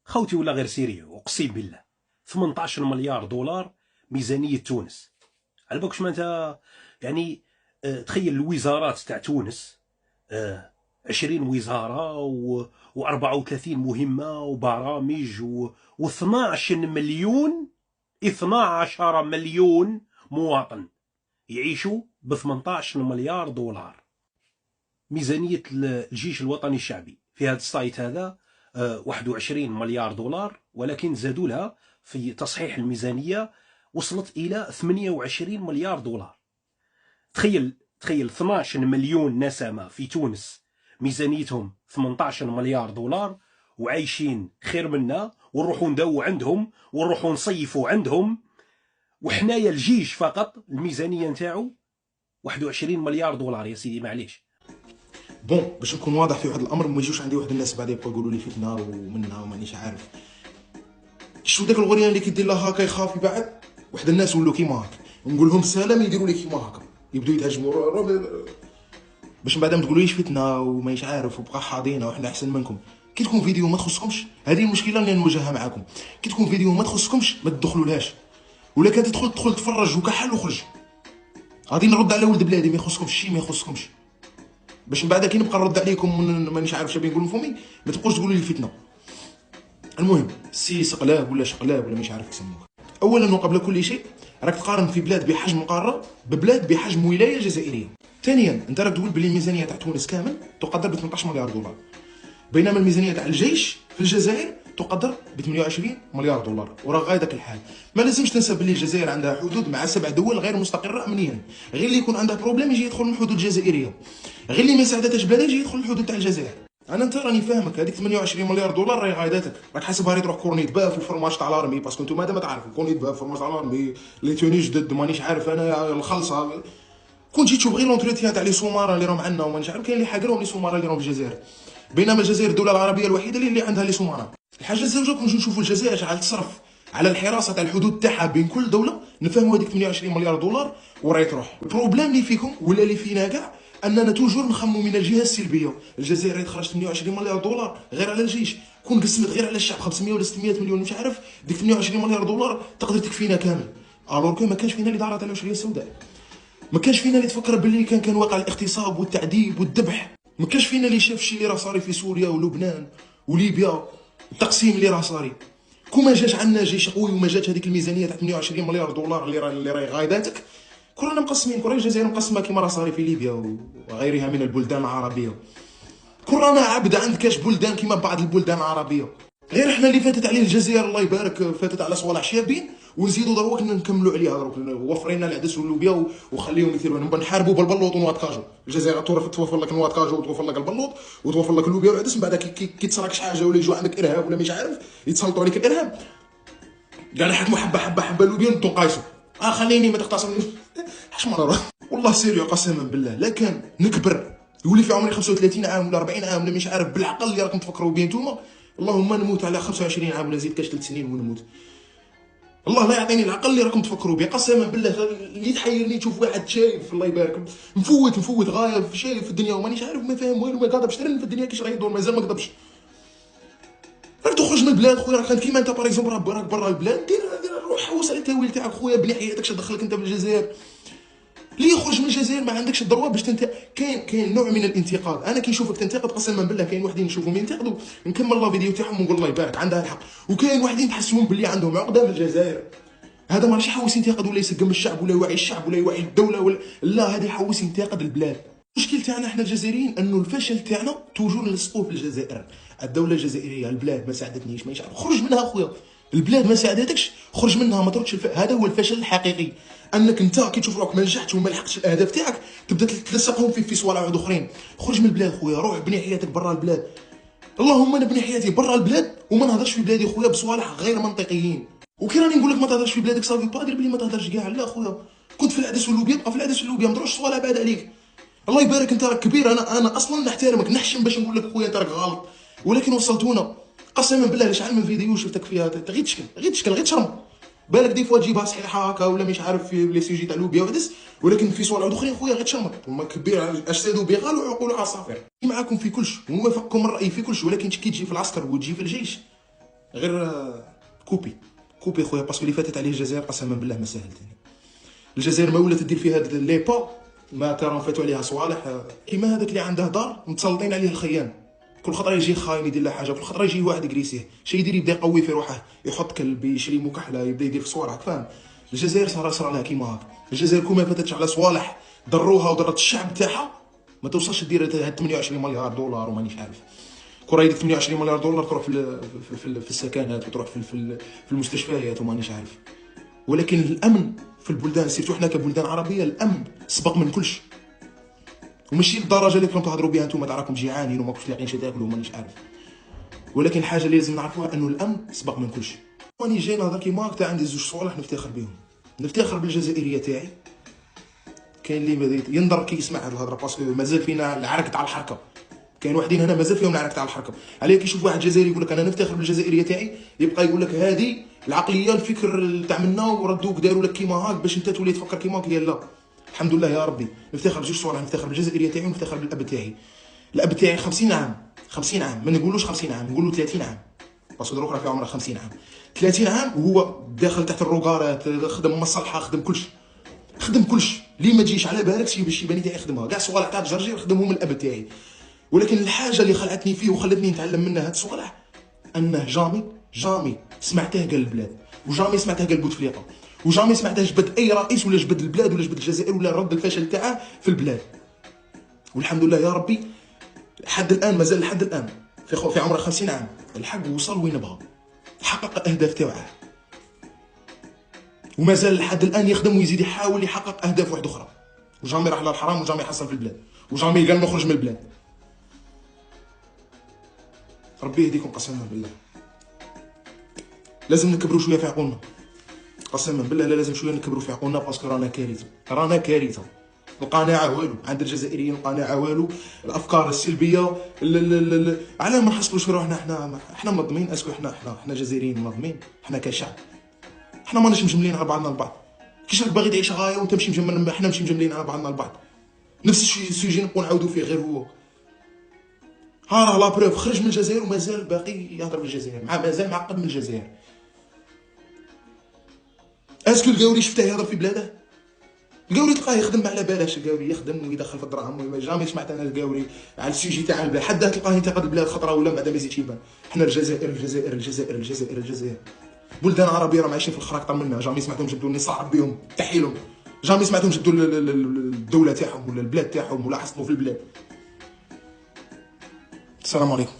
خوتي ولا غير سيريو اقسم بالله 18 مليار دولار ميزانيه تونس. على بالك ما انت يعني تخيل الوزارات تاع تونس 20 وزاره و34 مهمه وبرامج و12 مليون 12 مليون مواطن يعيشوا ب 18 مليار دولار. ميزانيه الجيش الوطني الشعبي في هذا السايت هذا 21 مليار دولار، ولكن زادوا لها في تصحيح الميزانيه وصلت الى 28 مليار دولار. تخيل 12 مليون نسمه في تونس ميزانيتهم 18 مليار دولار وعايشين خير منا، ونروحوا نداووا عندهم ونروحوا نصيفوا عندهم، وحنايا الجيش فقط الميزانيه نتاعو 21 مليار دولار. يا سيدي معليش. بون باش نكون واضح في واحد الامر، ما يجيوش عندي واحد الناس بعد يبقاو يقولوا لي فتنه ومنها ومانيش عارف. شو داك الغريان اللي كيدير لها هكا يخاف يبعد، واحد الناس ولاو كيما هكا، نقول لهم السلام يديروا لي كيما هكا، يبداو يتهاجموا باش من بعد ما تقولوليش فتنه ومانيش عارف وبقى حاضينا وحنا احسن منكم. كي تكون فيديو ما تخصكمش، هذه المشكله اللي نواجهها معاكم. كي تكون فيديو ما تخصكمش ما تدخلولهاش، ولا كان تدخل تفرج وكحل وخرج. غادي نرد على ولد بلادي، ما يخصكمش شي، ما يخصكمش، باش من بعد كي نبقى نرد عليكم مانيش عارف شنو نقول فمي، ما تبقوش تقولوا لي فتنه. المهم سي سقلاب ولا شقلاب ولا مش عارف يسموه. اولا وقبل كل شيء راك تقارن في بلاد بحجم القاره ببلاد بحجم ولايه جزائريه. ثانيا انت راك تقول بلي الميزانيه تاع تونس كامل تقدر ب 18 مليار دولار، بينما الميزانيه تاع الجيش في الجزائر تقدر ب 28 مليار دولار، وراه غاية داك الحال. ما لازمش تنسى بلي الجزائر عندها حدود مع 7 دول غير مستقره امنيا، غير اللي يكون عندها بروبليم يجي يدخل من الحدود الجزائريه، غير اللي ما ساعدتش بلادها يجي يدخل الحدود تاع الجزائر. انت راني فاهمك، هذيك 28 مليار دولار راهي غايداتك، راك حاسبها راه تروح كورنيت باف وفرماج تاع لارمي، باسكو نتوما هذا ما تعرفوا كورنيت باف فرماج تاع لارمي لي توني جدد مانيش عارف انا الخلصه. كون جيت تشوف غير لونتروتيان تاع لي سومارا اللي راهم عندنا ومانيش عارف، كاين اللي حاقرهم لي سومارا اللي راهم في الجزائر، بينما الجزائر الدوله العربيه الوحيده اللي عندها لي سومارا. الحاجه الزوجه كون نجي نشوفوا الجزائر شحال تصرف على الحراسه تاع الحدود تاعها بين كل دوله، نفهموا هذيك 28 مليار دولار وراهي تروح. البروبليم اللي فيكم ولا اللي فينا كاع اننا توجور نخمو من الجهه السلبيه. الجزائر تخرج 28 مليار دولار غير على الجيش، كون قسمت غير على الشعب 500 ولا 600 مليون مش عارف، ديك 28 مليار دولار تقدر تكفينا كامل. الوغ كو ما كانش فينا اللي دارت على العشريه السوداء، ما كانش فينا اللي تفكر باللي كان واقع الاغتصاب والتعذيب والذبح، ما كانش فينا اللي شاف الشيء اللي راه صاري في سوريا ولبنان وليبيا، التقسيم اللي راه صاري. كون ما جاش عندنا جيش قوي وما جاتش هذيك الميزانيه تاع 28 مليار دولار اللي راهي غايداتك، كنا مقسمين، كون الجزائر مقسمه كيما راه صاري في ليبيا وغيرها من البلدان العربيه، كون رانا عبد عند كاش بلدان كيما بعض البلدان العربيه. غير احنا اللي فاتت عليه الجزائر الله يبارك فاتت على صوالح شابين، ونزيدوا دروك نكملوا عليها دروك وفرينا العدس واللوبيا وخليهم يثيروا نحاربوا بالبلوط ونوات كاجو. الجزائر توفر لك نوات كاجو وتوفر لك البلوط وتوفر لك اللوبيا والعدس، من بعد كي تصراك شي حاجه ولا يجوا عندك ارهاب ولا مش عارف يتسلطوا عليك الارهاب، كاع نحكموا حبه حبه حبه اللوبيا ندو قايسو. خليني ما تختصمني حش مرة والله سيريو قسما بالله. لا كان نكبر يولي في عمري 35 عام ولا 40 عام ولا مش عارف بالعقل اللي راكم تفكروا بيه نتوما، اللهم نموت على 25 عام ولا زيد كاش 3 سنين ونموت. الله لا يعطيني العقل اللي راكم تفكروا به قسما بالله. اللي تحيرني تشوف واحد شايف الله يبارك مفوت غايب شايف في الدنيا ومانيش عارف ما فاهم والو، ما قادرش ترن في الدنيا كيش راه يدور، مازال ما قدرش. راك تخرج من البلاد خويا، راك كيما انت باغ اكزومبل راك برا البلاد، دير روح حوس على التاويل تاعك خويا، بني حياتك اش دخلك انت بالجزائر. اللي يخرج من الجزائر ما عندكش الدروه باش كاين نوع من الانتقاد. انا كي نشوفك تنتقد قسما بالله كاين واحدين نشوفهم ينتقدوا نكمل لا فيديو تاعهم ونقول الله يبارك عندها الحق، وكاين واحدين تحسهم باللي عندهم عقده في الجزائر. هذا ماشي حوس ينتقد ولا يسقم الشعب ولا يوعي الشعب ولا يوعي الدوله ولا لا، هذه حوس ينتقد البلاد. المشكل تاعنا احنا الجزائريين انه الفشل تاعنا توجور نلصقوه في الجزائر. الدوله الجزائريه البلاد ما ساعدتنيش مانيش عارف، خرج منها خويا. البلاد ما ساعدتكش خرج منها، ما تردش هذا هو الفشل الحقيقي، انك انت كي تشوف روحك ما نجحتش وما لحقتش الاهداف تاعك تبدا تلصقهم في صوالح واحد اخرين. خرج من البلاد خويا، روح بني حياتك برا البلاد. اللهم نبني حياتي برا البلاد وما نهضرش في بلادي خويا بصوالح غير منطقيين. وكي راني نقول لك ما تهضرش في بلادك صافي با دير بلي ما تهضرش كاع، لا خويا كنت في العدس واللوبيا بقى في العدس واللوبيا، ما تروحش صوالح بعد عليك. الله يبارك انت راك كبير، انا اصلا نحترمك نحشم باش نقول لك خويا انت راك غلط، ولكن وصلتونا قسما بالله. شحال من فيديو شفتك فيها غير تشكل غير تشرم، بالك دي فوا تجيبها صحيحه هكا ولا مش عارف في لي سيجي تاع لوبيا وعدس، ولكن في صوالح اخرين خويا غير تشمر. هما كبير اجساد بغال وعقول عصافير، معاكم في كلش وموافقكم الراي في كلش، ولكن كي تجي في العسكر وتجي في الجيش غير كوبي خويا، باسكو اللي فاتت عليه الجزائر قسما بالله ما ساهل ثاني. الجزائر ما ولات دير في هاد لي با ما ترى فاتوا عليها صوالح كيما هذاك اللي عنده دار متسلطين عليه الخيان. كل خطره يجي خاين يدير له حاجه، كل خطره يجي واحد يكريسيه، شي يدير يبدا يقوي في روحه، يحط كلب، يشري مكحله، يبدا يدير في صوالح، فاهم؟ الجزائر صار لها كيما هاك. الجزائر كون ما فاتتش على صوالح ضروها وضرت الشعب تاعها ما توصلش دير هاد 28 مليار دولار ومانيش عارف. كون راهي 28 مليار دولار تروح في السكنات وتروح في المستشفيات ومانيش عارف. ولكن الامن في البلدان سيرتو حنا كبلدان عربيه الامن سبق من كلش، وماشي للدرجه اللي كنتو تهضروا بها نتوما تاع راكم جيعانين وماكوش لاقيين شي تاكلوا ومانيش عارف. ولكن الحاجه اللي لازم نعرفوها انه الامن سبق من كلش. راني جاي نهضر كيما هكا، عندي زوج صوالح نفتخر بهم. نفتخر بالجزائريه تاعي. كاين اللي ينظر كي يسمع هاد الهضره باسكو مازال فينا العرق تاع الحركه. كاين واحدين هنا مازال فيهم العرق تاع الحركه. عليه كي يشوف واحد جزائري يقول لك انا نفتخر بالجزائريه تاعي، يبقى يقول لك هذه العقليه الفكر تاع منا وردوك داروا لك كيما هاك باش انت تولي تفكر كيما هاك. لا الحمد لله يا ربي، نفتخر بجوج صوالح، نفتخر بالجزائريه تاعي ونفتخر بالاب تاعي. الاب تاعي 50 عام، 50 عام، ما نقولوش 50 عام، نقولوا 30 عام، باسكو دروك راه في عمره 50 عام. 30 عام وهو داخل تحت الروغارات، خدم مصلحه، خدم كلش لي ما تجيش على بالك شي بني تاعي يخدمها، كاع صوالح تاع الجرجير خدمهم الاب تاعي. ولكن الحاجه اللي خلعتني فيه وخلتني نتعلم منه هاد الصوالح انه جامي سمعته قال البلاد، وجامي سمعته قال بوتفليقه، وجامي سمعته جبد اي رئيس ولا جبد البلاد ولا جبد الجزائر ولا رد الفشل تاعه في البلاد. والحمد لله يا ربي لحد الان مازال لحد الان في عمره 50 عام الحق وصل وين بغى، حقق الاهداف تاعه، ومازال لحد الان يخدم ويزيد يحاول يحقق اهداف واحده اخرى، وجامي راح للحرام وجامي حصل في البلاد، وجامي قال نخرج من البلاد. ربي يهديكم قسما بالله. لازم نكبروا شويه في عقولنا، قسما بالله لازم شويه نكبروا في عقولنا، باسكو رانا كارثه. القناعه والو عند الجزائريين، القناعه والو، الافكار السلبيه، على ما نحصلوش في روحنا احنا منظمين. اسكو احنا جزائريين منظمين، احنا كشعب احنا ماناش مجملين على بعضنا البعض. كيش راك باغي تعيش غايه وانت ماشي مجمل، احنا ماشي مجملين على بعضنا البعض. نفس السوجي نبقاو نعاودوا فيه غير هو. ها راه لا بروف خرج من الجزائر ومازال باقي يهضر بالجزائر، مازال معقد من الجزائر. اسكو القاوري شفتاه يهضر في بلاده؟ القاوري تلقاه يخدم على بلاش، القاوري يخدم ويدخل في الدراهم، جامي سمعت انا القاوري على السوجي تاع البلاد، حتى تلقاه ينتقد البلاد خطره ولا بعدا ما يزيدش يبان. حنا الجزائر بلدان عربيه راهم عايشين في الخراقطه منا، جامي سمعتهم جبدوا النصارى بهم تحيلهم، جامي سمعتهم جبدوا الدوله تاعهم ولا البلاد تاعهم ولا حصلوا في البلاد. السلام عليكم.